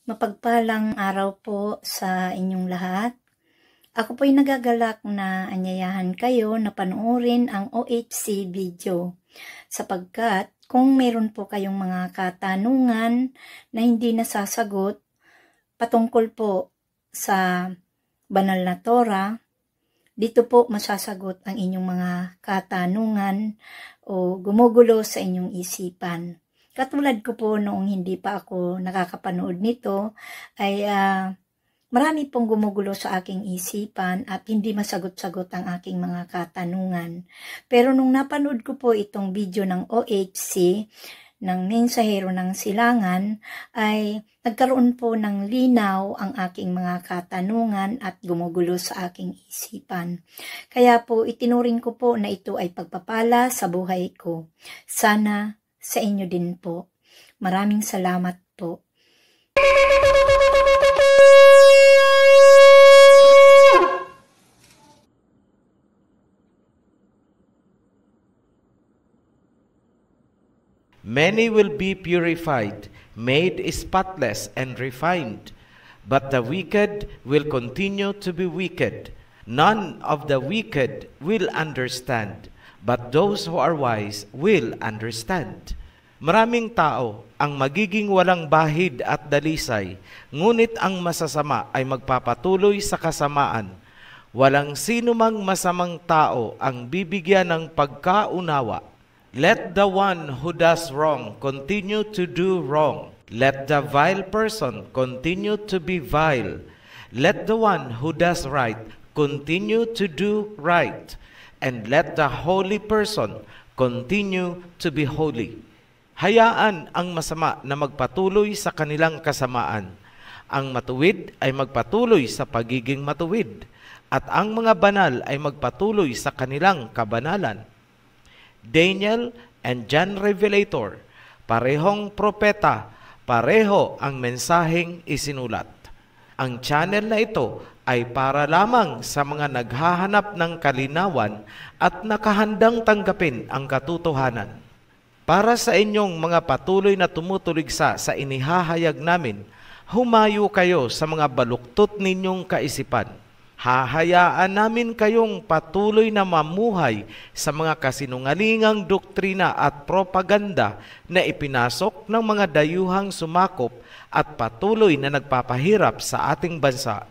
Mapagpalang araw po sa inyong lahat. Ako po'y nagagalak na anyayahan kayo na panoorin ang OHC video sapagkat kung meron po kayong mga katanungan na hindi nasasagot patungkol po sa banal na Torah, dito po masasagot ang inyong mga katanungan o gumugulo sa inyong isipan. Katulad ko po noong hindi pa ako nakakapanood nito ay marami pong gumugulo sa aking isipan at hindi masagot-sagot ang aking mga katanungan. Pero nung napanood ko po itong video ng OHC, ng Mensahero ng Silangan, ay nagkaroon po ng linaw ang aking mga katanungan at gumugulo sa aking isipan. Kaya po itinuring ko po na ito ay pagpapala sa buhay ko. Sana sa inyo din po. Maraming salamat po. Many will be purified, made spotless and refined, but the wicked will continue to be wicked. None of the wicked will understand, but those who are wise will understand. Maraming tao ang magiging walang bahid at dalisay, ngunit ang masasama ay magpapatuloy sa kasamaan. Walang sino mang masamang tao ang bibigyan ng pagkaunawa. Let the one who does wrong continue to do wrong. Let the vile person continue to be vile. Let the one who does right continue to do right. And let the holy person continue to be holy. Hayaan ang masama na magpatuloy sa kanilang kasamaan. Ang matuwid ay magpatuloy sa pagiging matuwid. At ang mga banal ay magpatuloy sa kanilang kabanalan. Daniel and John Revelator, parehong propeta, pareho ang mensaheng isinulat. Ang channel na ito ay para lamang sa mga naghahanap ng kalinawan at nakahandang tanggapin ang katotohanan. Para sa inyong mga patuloy na tumutuligsa sa inihahayag namin, humayo kayo sa mga baluktot ninyong kaisipan. Hahayaan namin kayong patuloy na mamuhay sa mga kasinungalingang doktrina at propaganda na ipinasok ng mga dayuhang sumakop at patuloy na nagpapahirap sa ating bansa.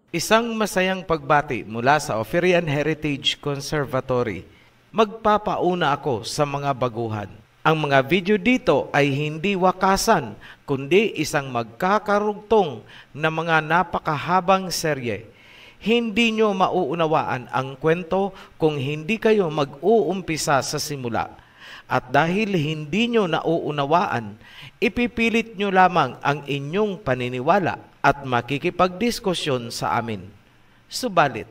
Isang masayang pagbati mula sa Oferian Heritage Conservatory. Magpapauna ako sa mga baguhan. Ang mga video dito ay hindi wakasan, kundi isang magkakarugtong na mga napakahabang serye. Hindi nyo mauunawaan ang kwento kung hindi kayo mag-uumpisa sa simula. At dahil hindi nyo nauunawaan, ipipilit nyo lamang ang inyong paniniwala at makikipagdiskusyon sa amin. Subalit,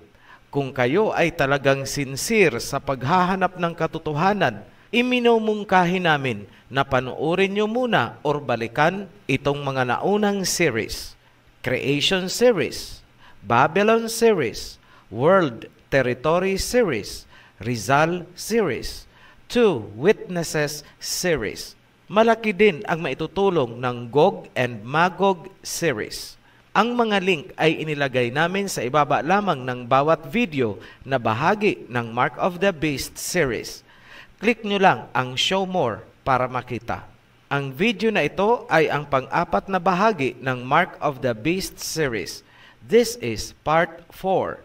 kung kayo ay talagang sincere sa paghahanap ng katotohanan, iminumungkahi namin na panoorin nyo muna or balikan itong mga naunang series. Creation Series, Babylon Series, World Territory Series, Rizal Series, Two Witnesses Series. Malaki din ang maitutulong ng Gog and Magog Series. Ang mga link ay inilagay namin sa ibaba lamang ng bawat video na bahagi ng Mark of the Beast series. Click nyo lang ang Show More para makita. Ang video na ito ay ang pang-apat na bahagi ng Mark of the Beast series. This is part 4.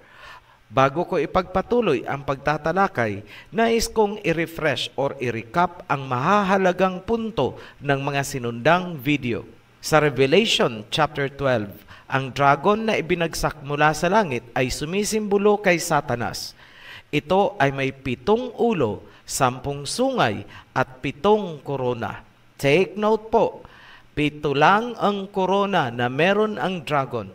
Bago ko ipagpatuloy ang pagtatalakay, nais kong i-refresh or i-recap ang mahahalagang punto ng mga sinundang video. Sa Revelation chapter 12, Ang dragon na ibinagsak mula sa langit ay sumisimbolo kay Satanas. Ito ay may 7 ulo, 10 sungay at 7 korona. Take note po, 7 lang ang korona na meron ang dragon.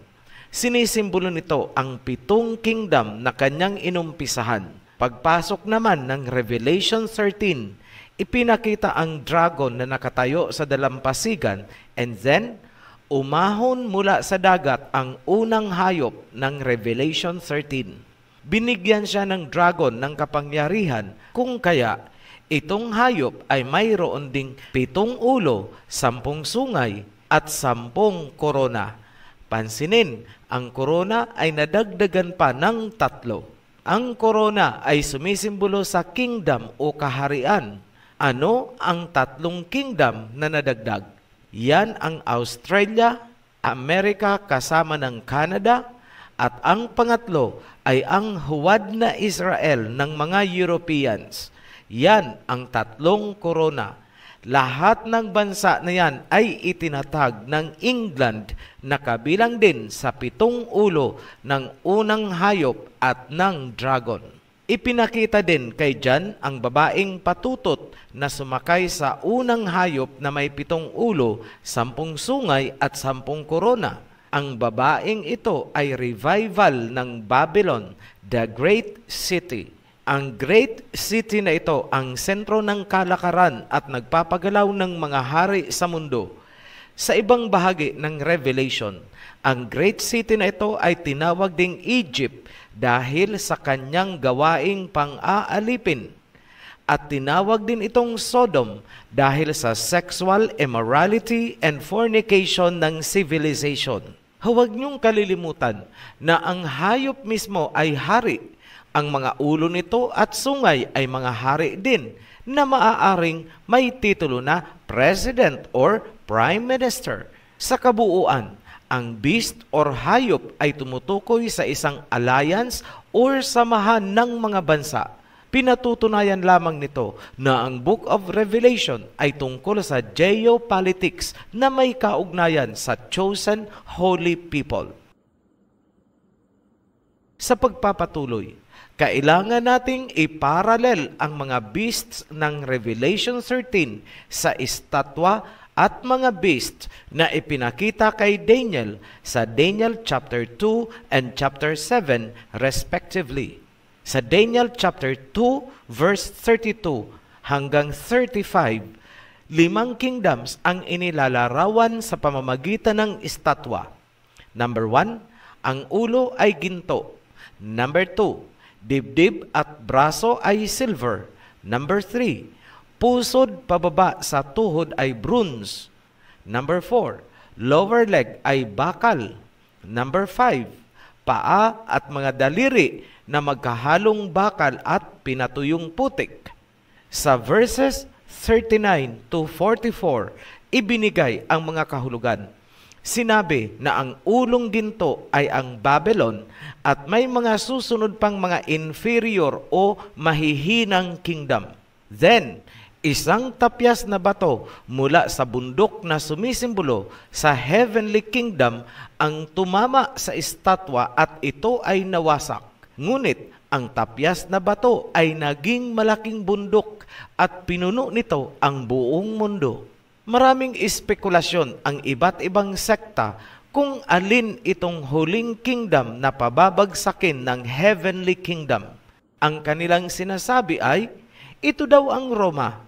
Sinisimbolo nito ang 7 kingdom na kanyang inumpisahan. Pagpasok naman ng Revelation 13, ipinakita ang dragon na nakatayo sa dalampasigan, and then umahon mula sa dagat ang unang hayop ng Revelation 13. Binigyan siya ng dragon ng kapangyarihan, kung kaya itong hayop ay mayroon ding 7 ulo, 10 sungay at 10 korona. Pansinin, ang korona ay nadagdagan pa ng 3. Ang korona ay sumisimbolo sa kingdom o kaharian. Ano ang 3 kingdom na nadagdag? Yan ang Australia, Amerika kasama ng Canada, at ang pangatlo ay ang huwad na Israel ng mga Europeans. Yan ang 3 korona. Lahat ng bansa na yan ay itinatag ng England na kabilang din sa 7 ulo ng unang hayop at ng dragon. Ipinakita din kay John ang babaeng patutot na sumakay sa unang hayop na may 7 ulo, 10 sungay at 10 korona. Ang babaeng ito ay revival ng Babylon, the great city. Ang great city na ito ang sentro ng kalakaran at nagpapagalaw ng mga hari sa mundo. Sa ibang bahagi ng Revelation, ang great city na ito ay tinawag ding Egypt dahil sa kanyang gawaing pang-aalipin. At tinawag din itong Sodom dahil sa sexual immorality and fornication ng civilization. Huwag niyong kalilimutan na ang hayop mismo ay hari. Ang mga ulo nito at sungay ay mga hari din na maaaring may titulo na President or Prime Minister. Sa kabuuan, ang beast or hayop ay tumutukoy sa isang alliance or samahan ng mga bansa. Pinatutunayan lamang nito na ang Book of Revelation ay tungkol sa geopolitics na may kaugnayan sa chosen holy people. Sa pagpapatuloy, kailangan nating iparalel ang mga beasts ng Revelation 13 sa estatwa at mga beasts na ipinakita kay Daniel sa Daniel chapter 2 and chapter 7 respectively. Sa Daniel chapter 2 verse 32 hanggang 35, 5 kingdoms ang inilalarawan sa pamamagitan ng estatwa. Number 1, ang ulo ay ginto. Number 2, dibdib at braso ay silver. Number 3, pusod pababa sa tuhod ay bronze. Number 4, lower leg ay bakal. Number 5, paa at mga daliri na magkahalong bakal at pinatuyong putik. Sa verses 39 to 44, ibinigay ang mga kahulugan. Sinabi na ang ulong ginto ay ang Babylon at may mga susunod pang mga inferior o mahihinang kingdom. Then, isang tapyas na bato mula sa bundok na sumisimbolo sa heavenly kingdom ang tumama sa estatwa at ito ay nawasak. Ngunit ang tapyas na bato ay naging malaking bundok at pinuno nito ang buong mundo. Maraming espekulasyon ang iba't ibang sekta kung alin itong huling kingdom na pababagsakin ng heavenly kingdom. Ang kanilang sinasabi ay, ito daw ang Roma.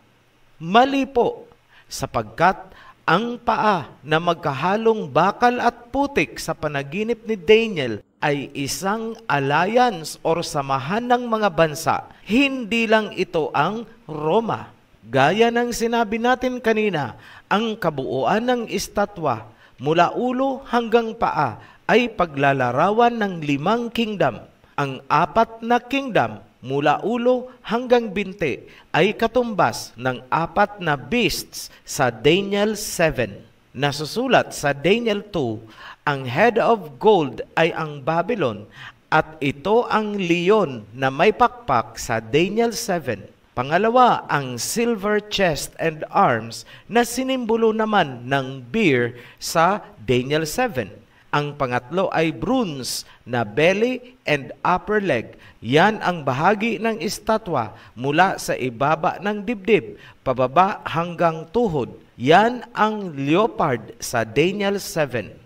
Mali po, sapagkat ang paa na magkahalong bakal at putik sa panaginip ni Daniel ay isang alliance or samahan ng mga bansa. Hindi lang ito ang Roma. Gaya ng sinabi natin kanina, ang kabuuan ng estatwa mula ulo hanggang paa ay paglalarawan ng 5 kingdom. Ang 4 na kingdom mula ulo hanggang binti ay katumbas ng 4 na beasts sa Daniel 7. Nasusulat sa Daniel 2, ang head of gold ay ang Babylon at ito ang leon na may pakpak sa Daniel 7. Pangalawa, ang silver chest and arms na sinimbolo naman ng bear sa Daniel 7. Ang pangatlo ay bronze na belly and upper leg. Yan ang bahagi ng estatwa mula sa ibaba ng dibdib, pababa hanggang tuhod. Yan ang leopard sa Daniel 7.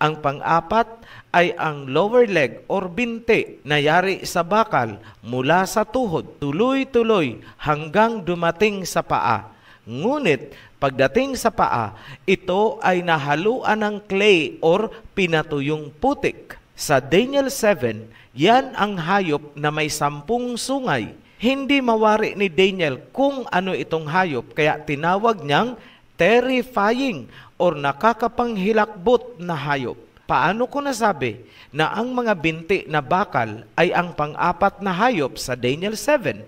Ang pang-apat ay ang lower leg or binti na yari sa bakal mula sa tuhod, tuloy-tuloy hanggang dumating sa paa. Ngunit pagdating sa paa, ito ay nahaluan ng clay or pinatuyong putik. Sa Daniel 7, yan ang hayop na may 10 sungay. Hindi mawari ni Daniel kung ano itong hayop, kaya tinawag niyang terrifying or nakakapanghilakbot na hayop. Paano ko nasabi na ang mga binti na bakal ay ang pang-apat na hayop sa Daniel 7?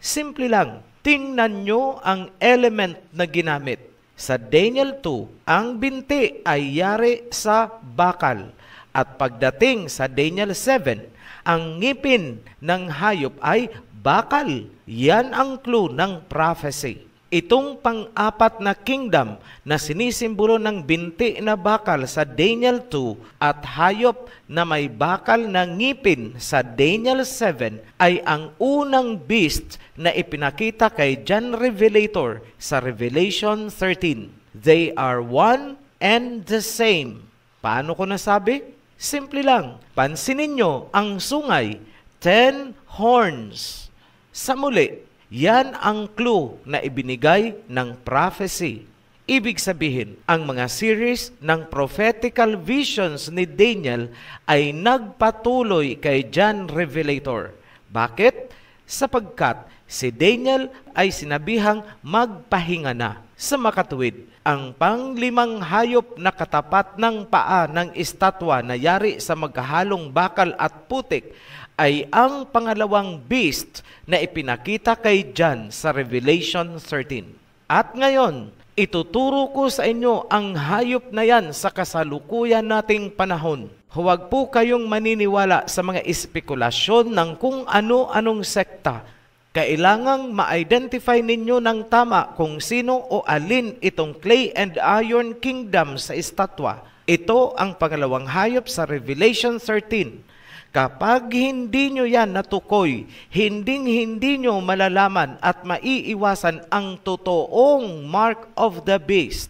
Simple lang. Tingnan nyo ang element na ginamit. Sa Daniel 2, ang binti ay yari sa bakal. At pagdating sa Daniel 7, ang ngipin ng hayop ay bakal. Yan ang clue ng prophecy. Itong pang-apat na kingdom na sinisimbolo ng binti na bakal sa Daniel 2 at hayop na may bakal na ngipin sa Daniel 7 ay ang unang beast na ipinakita kay John Revelator sa Revelation 13. They are one and the same. Paano ko nasabi? Simple lang. Pansinin nyo ang sungay, 10 horns. Sa muli, yan ang clue na ibinigay ng prophecy. Ibig sabihin, ang mga series ng prophetical visions ni Daniel ay nagpatuloy kay John Revelator. Bakit? Sapagkat si Daniel ay sinabihang magpahinga na. Sa makatuwid, ang panglimang hayop na katapat ng paa ng estatwa na yari sa magkahalong bakal at putik ay ang pangalawang beast na ipinakita kay John sa Revelation 13. At ngayon, ituturo ko sa inyo ang hayop na yan sa kasalukuyan nating panahon. Huwag po kayong maniniwala sa mga espekulasyon ng kung ano-anong sekta. Kailangang ma-identify ninyo ng tama kung sino o alin itong clay and iron kingdom sa estatwa. Ito ang pangalawang hayop sa Revelation 13. Kapag hindi nyo yan natukoy, hindi nyo malalaman at maiiwasan ang totoong mark of the beast.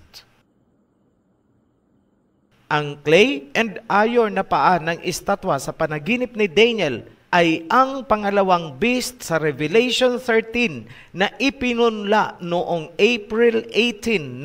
Ang clay and iron na paa ng estatwa sa panaginip ni Daniel ay ang pangalawang beast sa Revelation 13 na ipinunla noong April 18,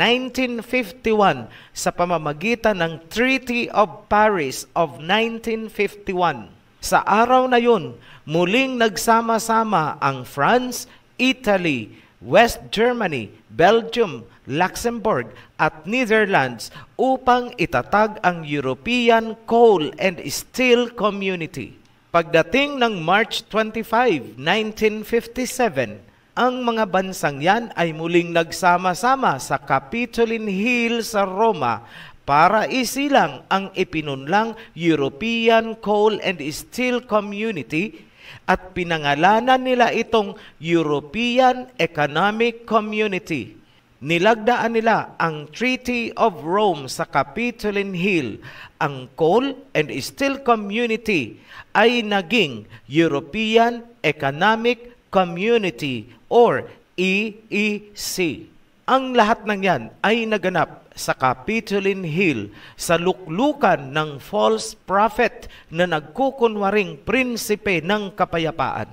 1951 sa pamamagitan ng Treaty of Paris of 1951. Sa araw na yun, muling nagsama-sama ang France, Italy, West Germany, Belgium, Luxembourg at Netherlands upang itatag ang European Coal and Steel Community. Pagdating ng March 25, 1957, ang mga bansang yan ay muling nagsama-sama sa Capitoline Hill sa Roma para isilang ang ipinunlang European Coal and Steel Community at pinangalanan nila itong European Economic Community. Nilagdaan nila ang Treaty of Rome sa Capitoline Hill. Ang Coal and Steel Community ay naging European Economic Community or EEC. Ang lahat ng yan ay naganap sa Capitoline Hill sa luklukan ng false prophet na nagkukunwaring prinsipe ng kapayapaan.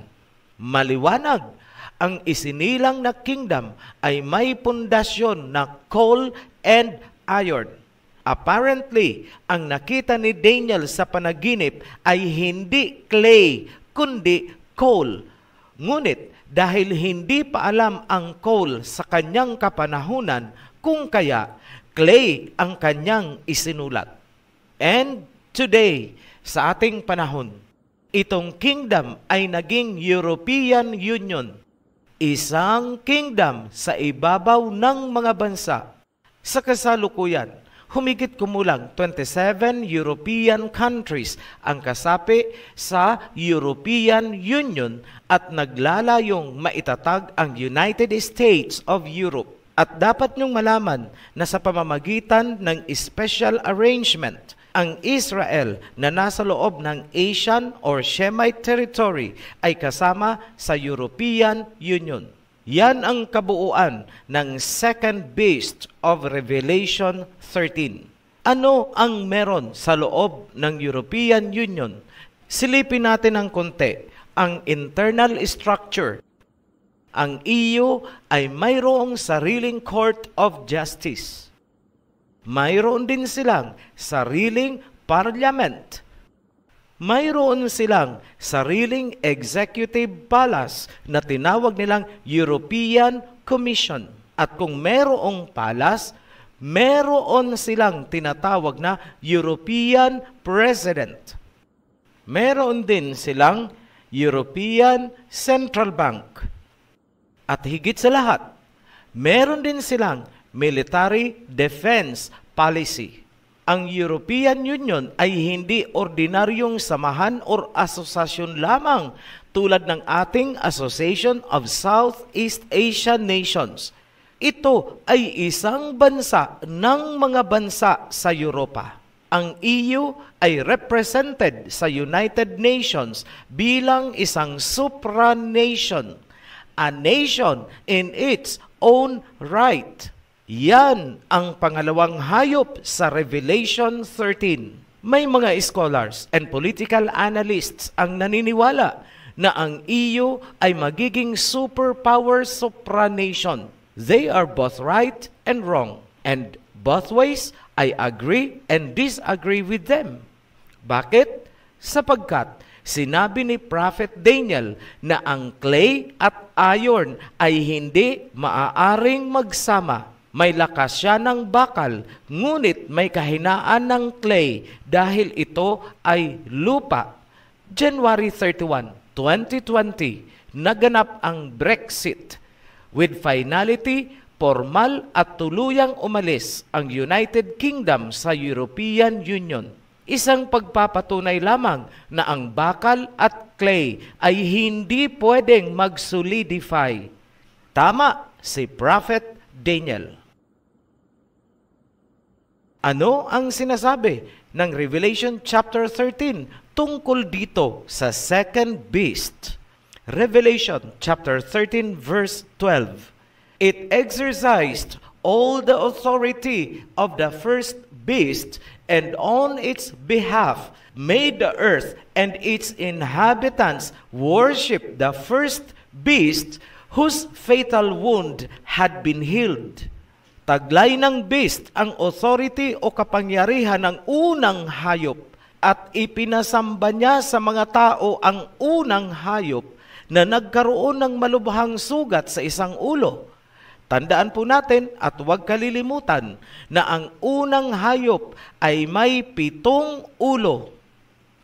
Maliwanag, ang isinilang na kingdom ay may pundasyon na coal and iron. Apparently, ang nakita ni Daniel sa panaginip ay hindi clay, kundi coal. Ngunit, dahil hindi pa alam ang coal sa kanyang kapanahunan, kung kaya clay ang kanyang isinulat. And today, sa ating panahon, itong kingdom ay naging European Union, isang kingdom sa ibabaw ng mga bansa. Sa kasalukuyan, humigit kumulang 27 European countries ang kasapi sa European Union at naglalayong maitatag ang United States of Europe. At dapat niyong malaman na sa pamamagitan ng special arrangement Ang Israel na nasa loob ng Asian or Shemite territory ay kasama sa European Union. Yan ang kabuuan ng second beast of Revelation 13. Ano ang meron sa loob ng European Union? Silipin natin ng konti ang internal structure. Ang EU ay mayroong sariling Court of Justice. Mayroon din silang sariling Parliament. Mayroon silang sariling Executive Palace na tinawag nilang European Commission. At kung mayroong palace, mayroon silang tinatawag na European President. Mayroon din silang European Central Bank. At higit sa lahat, meron din silang military defense policy. Ang European Union ay hindi ordinaryong samahan o asosasyon lamang tulad ng ating Association of Southeast Asian Nations. Ito ay isang bansa ng mga bansa sa Europa. Ang EU ay represented sa United Nations bilang isang supranation, a nation in its own right. Yan ang pangalawang hayop sa Revelation 13. May mga scholars and political analysts ang naniniwala na ang EU ay magiging superpower supranation. They are both right and wrong, and both ways I agree and disagree with them. Bakit? Sapagkat sinabi ni Prophet Daniel na ang clay at iron ay hindi maaaring magsama. May lakas siya ng bakal, ngunit may kahinaan ng clay dahil ito ay lupa. January 31, 2020, naganap ang Brexit. With finality, formal at tuluyang umalis ang United Kingdom sa European Union. Isang pagpapatunay lamang na ang bakal at clay ay hindi pwedeng mag-solidify. Tama si Prophet Daniel. Ano ang sinasabi ng Revelation chapter 13 tungkol dito sa second beast? Revelation chapter 13 verse 12. It exercised all the authority of the first beast, and on its behalf made the earth and its inhabitants worship the first beast whose fatal wound had been healed. Taglay ng beast ang authority o kapangyarihan ng unang hayop at ipinasamba niya sa mga tao ang unang hayop na nagkaroon ng malubhang sugat sa isang ulo. Tandaan po natin at huwag kalilimutan na ang unang hayop ay may 7 ulo.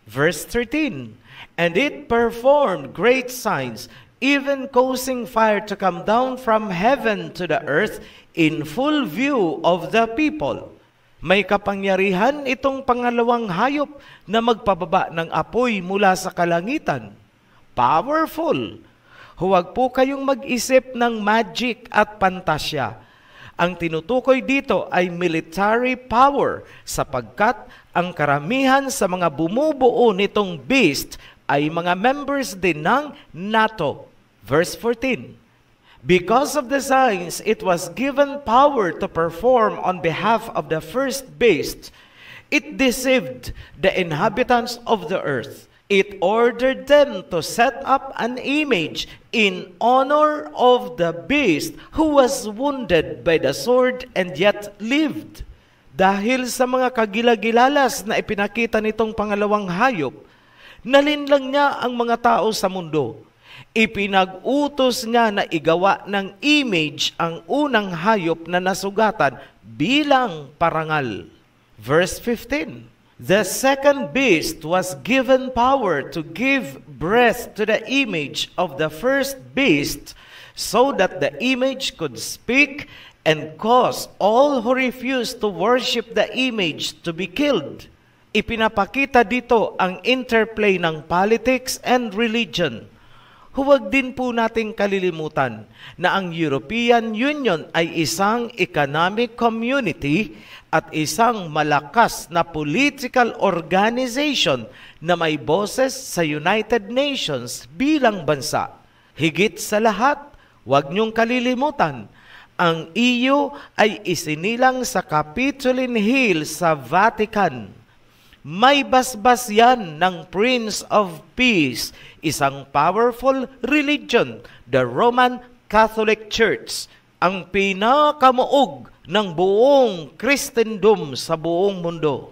Verse 13, and it performed great signs, even causing fire to come down from heaven to the earth in full view of the people. May kapangyarihan itong pangalawang hayop na magpababa ng apoy mula sa kalangitan. Powerful! Huwag po kayong mag-isip ng magic at pantasya. Ang tinutukoy dito ay military power sapagkat ang karamihan sa mga bumubuo nitong beast ay mga members din ng NATO. Verse 14, because of the signs, it was given power to perform on behalf of the first beast. It deceived the inhabitants of the earth. It ordered them to set up an image in honor of the beast who was wounded by the sword and yet lived. Dahil sa mga kagilagilalas na ipinakita nitong pangalawang hayop, nalinlang niya ang mga tao sa mundo. Ipinag-utos niya na igawa ng image ang unang hayop na nasugatan bilang parangal. Verse 15, the second beast was given power to give breath to the image of the first beast so that the image could speak and cause all who refused to worship the image to be killed. Ipinapakita dito ang interplay ng politics and religion. Huwag din po nating kalilimutan na ang European Union ay isang economic community at isang malakas na political organization na may boses sa United Nations bilang bansa. Higit sa lahat, huwag niyong kalilimutan, ang EU ay isinilang sa Capitoline Hill sa Vatican. May basbas yan ng Prince of Peace, isang powerful religion, the Roman Catholic Church, ang pinakamuog ng buong Kristendom sa buong mundo.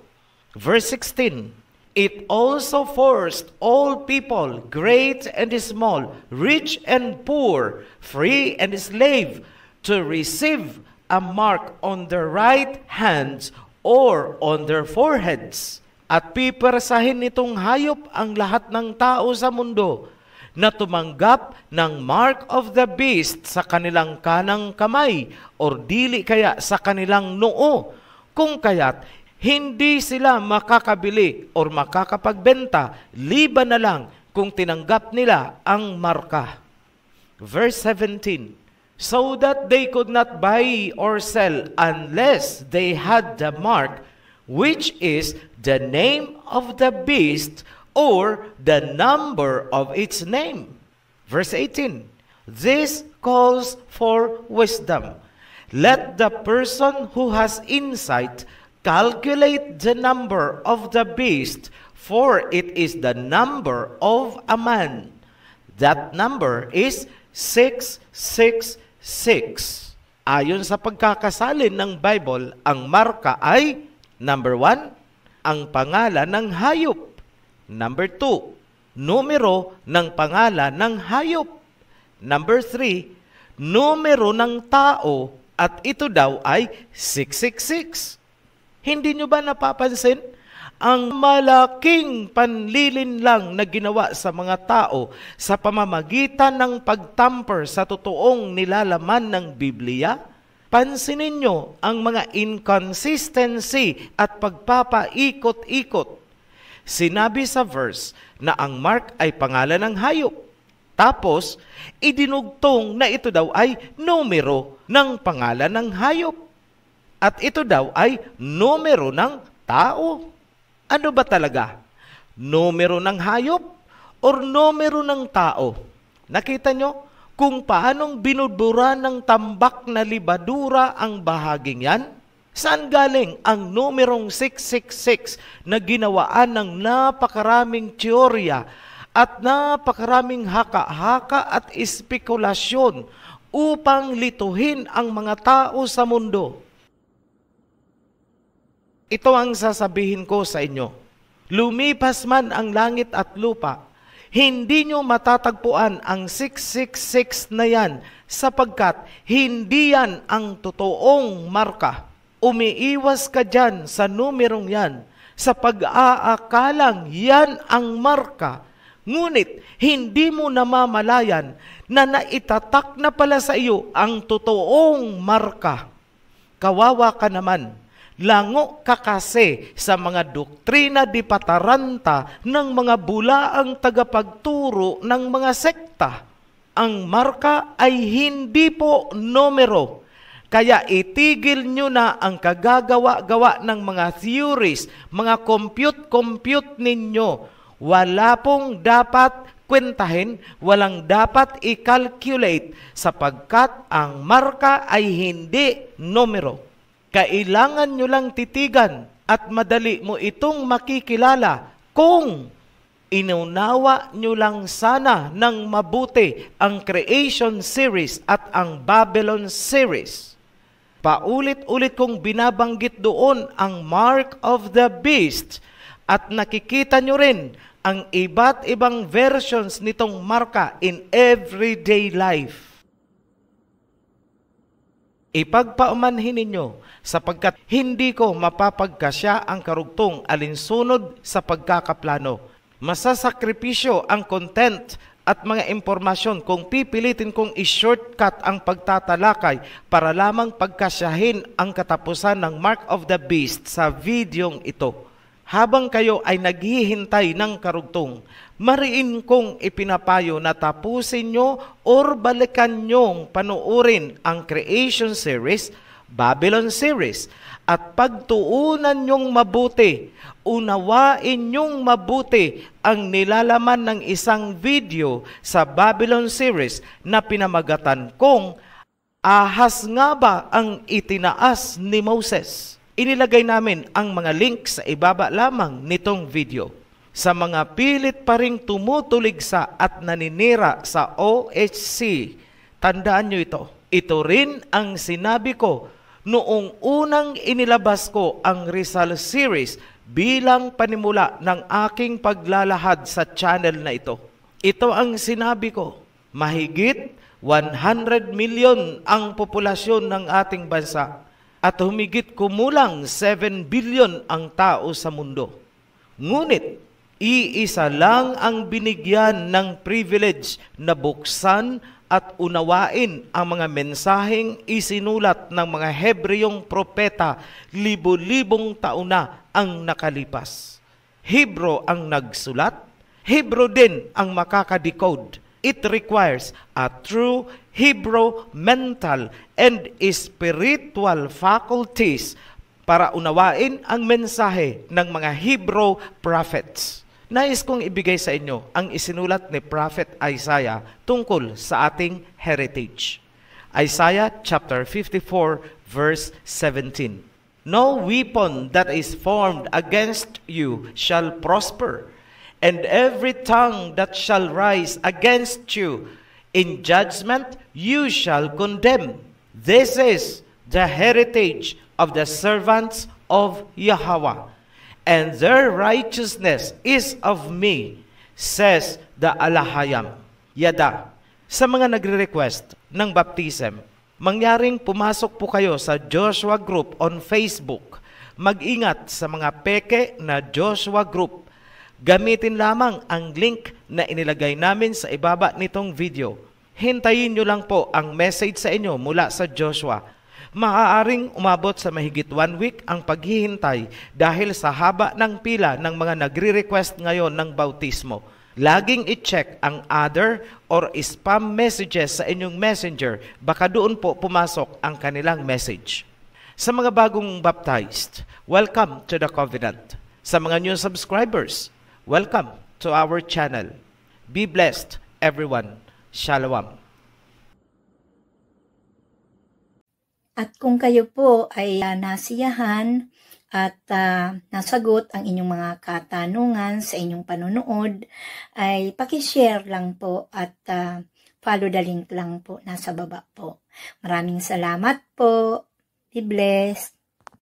Verse 16, it also forced all people, great and small, rich and poor, free and slave, to receive a mark on their right hands or on their foreheads. At pipersahin nitong hayop ang lahat ng tao sa mundo na tumanggap ng mark of the beast sa kanilang kanang kamay o dili kaya sa kanilang noo, kung kaya't hindi sila makakabili o makakapagbenta, liban na lang kung tinanggap nila ang marka. Verse 17, so that they could not buy or sell unless they had the mark, which is the name of the beast or the number of its name. Verse 18, this calls for wisdom. Let the person who has insight calculate the number of the beast, for it is the number of a man. That number is 666. Ayon sa pagkakasalin ng Bible, ang marka ay number 1, ang pangalan ng hayop. Number 2, numero ng pangalan ng hayop. Number 3, numero ng tao, at ito daw ay 666. Hindi nyo ba napapansin? Ang malaking panlilinlang na ginawa sa mga tao sa pamamagitan ng pagtamper sa totoong nilalaman ng Biblia? Pansinin nyo ang mga inconsistency at pagpapaikot-ikot. Sinabi sa verse na ang mark ay pangalan ng hayop. Tapos, idinugtong na ito daw ay numero ng pangalan ng hayop. At ito daw ay numero ng tao. Ano ba talaga? Numero ng hayop or numero ng tao? Nakita nyo kung paanong binudbura ng tambak na libadura ang bahaging yan? Saan galing ang numerong 666 na ginawaan ng napakaraming teorya at napakaraming haka-haka at espekulasyon upang lituhin ang mga tao sa mundo? Ito ang sasabihin ko sa inyo. Lumipas man ang langit at lupa, hindi nyo matatagpuan ang 666 na yan sapagkat hindi yan ang totoong marka. Umiiwas ka dyan sa numerong yan sa pag-aakalang yan ang marka. Ngunit hindi mo namamalayan na naitatak na pala sa iyo ang totoong marka. Kawawa ka naman. Lango ka kasi sa mga doktrina di pataranta ng mga bulaang tagapagturo ng mga sekta. Ang marka ay hindi po numero. Kaya itigil nyo na ang kagagawa-gawa ng mga theories, mga compute ninyo. Wala pong dapat kwentahin, walang dapat i-calculate sapagkat ang marka ay hindi numero. Kailangan nyo lang titigan at madali mo itong makikilala kung inunawa nyo lang sana ng mabuti ang Creation series at ang Babylon series. Paulit-ulit kong binabanggit doon ang Mark of the Beast at nakikita nyo rin ang iba't ibang versions nitong marka in everyday life. Ipagpaumanhin ninyo sapagkat hindi ko mapapagkasya ang karugtong alinsunod sa pagkakaplano. Masasakripisyo ang content at mga impormasyon kung pipilitin kong i-shortcut ang pagtatalakay para lamang pagkasyahin ang katapusan ng Mark of the Beast sa videong ito. Habang kayo ay naghihintay ng karugtong, mariin kong ipinapayo na tapusin nyo or balikan nyong panuorin ang Creation series, Babylon series, at pagtuunan niyong mabuti, unawain niyong mabuti ang nilalaman ng isang video sa Babylon series na pinamagatan kong Ahas nga ba ang itinaas ni Moses? Inilagay namin ang mga link sa ibaba lamang nitong video. Sa mga pilit pa ring tumutuligsa at naninira sa OHC, tandaan nyo ito. Ito rin ang sinabi ko noong unang inilabas ko ang Rizal series bilang panimula ng aking paglalahad sa channel na ito. Ito ang sinabi ko, mahigit 100 million ang populasyon ng ating bansa at humigit kumulang 7 billion ang tao sa mundo. Ngunit, iisa lang ang binigyan ng privilege na buksan at unawain ang mga mensaheng isinulat ng mga Hebreyong propeta libo-libong taon na ang nakalipas. Hebro ang nagsulat, Hebro din ang makakadecode. It requires a true Hebrew mental and spiritual faculties para unawain ang mensahe ng mga Hebrew prophets. Nais kong ibigay sa inyo ang isinulat ni Prophet Isaiah tungkol sa ating heritage. Isaiah chapter 54 verse 17. No weapon that is formed against you shall prosper, and every tongue that shall rise against you in judgment you shall condemn. This is the heritage of the servants of Yahweh, and their righteousness is of me, says the Alahayam. Yada, sa mga nagre-request ng baptism, mangyaring pumasok po kayo sa Joshua Group on Facebook. Mag-ingat sa mga peke na Joshua Group. Gamitin lamang ang link na inilagay namin sa ibaba nitong video. Hintayin nyo lang po ang message sa inyo mula sa Joshua. Maaaring umabot sa mahigit 1 week ang paghihintay dahil sa haba ng pila ng mga nagre-request ngayon ng bautismo. Laging i-check ang other or spam messages sa inyong messenger. Baka doon po pumasok ang kanilang message. Sa mga bagong baptized, welcome to the covenant. Sa mga new subscribers, welcome to our channel. Be blessed, everyone. Shalom. At kung kayo po ay nasiyahan at nasagot ang inyong mga katanungan sa inyong panonood, ay pakishare lang po at follow the link lang po nasa baba po. Maraming salamat po. Be blessed.